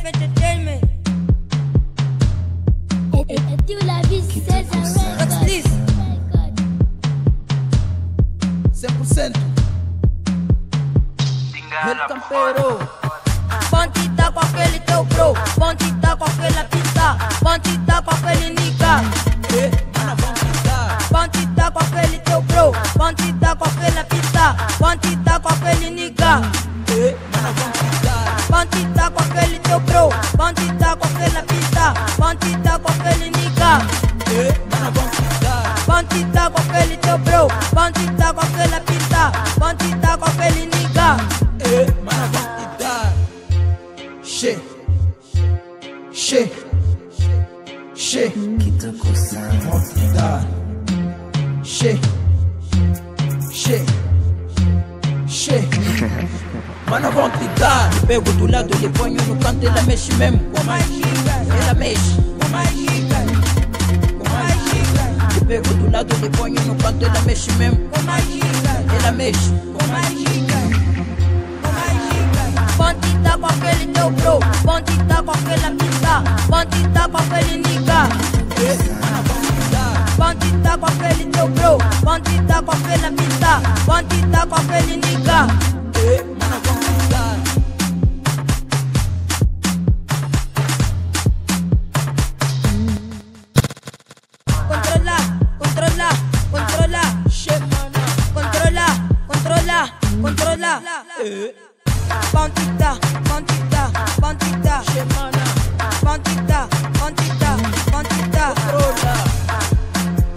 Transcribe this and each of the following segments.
Entertainment. Tu la vie, c'est ça. Rockstis. 100%. El campero. Pontita com aquele teu bro, pontita com aquela pista, pontita com aquele nigga. Mana vamos ficar. Pontita com aquele teu bro, pontita com aquela pista, pontita com aquele nigga. Mana vamos ficar. Pontita com aquele teu bro, pontita com aquela pista, pontita com aquele nigga. Mana vamos ficar. Pontita com aquele teu bro, pontita com aquela pista, pontita com aquele nigga. Mana vamos ficar. Che. Que tá coçando. Vamos ficar. Che. Mana vamos ficar. Pego do lado, lhe ponho no canto, ela mexe mesmo. Ela mexe. Pego do lado, lhe ponho no canto, ela mexe mesmo. Ela mexe. Pontita com aquele teu bro, pontita com aquela pista, pontita com aquele nigga. Mana vamos ficar. Pontita com aquele teu bro, pontita com aquela pista, pontita com aquele nigga. Mana vamos ficar. Controla. Pontita. Semana. Pontita. Controla.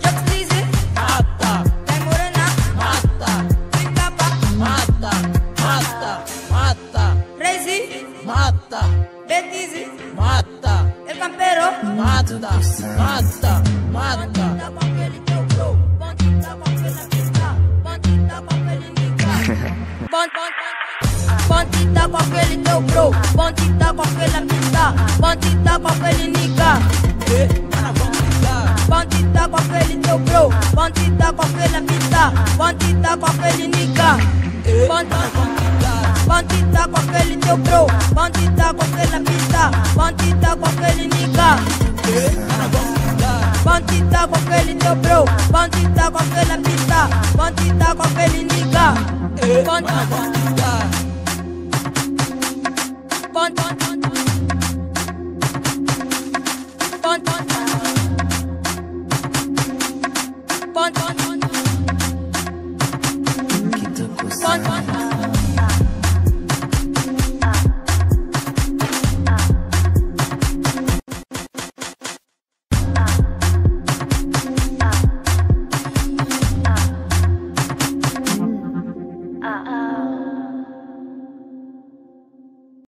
Rockstis. Mata. Vai morena. Mata. Picapa. Mata. Crazy. Mata. Betis. Mata. El campero. Mata. Pontita com aquele teu bro, pontita com aquela pista, pontita com aquele nigga. Pontita com aquele teu bro, pontita com aquela pista, pontita com aquele nigga. Mana vamos ficar. Pontita com aquele teu bro, pontita com aquela pista, pontita com aquele nigga. Mana vamos ficar. Pontita com aquele teu bro, pontita com aquela pista, pontita com aquele nigga. Mana vamos ficar. Pontita com aquele teu bro, pontita com aquela pista, pontita com aquele nigga. Mana vamos ficar. Pontita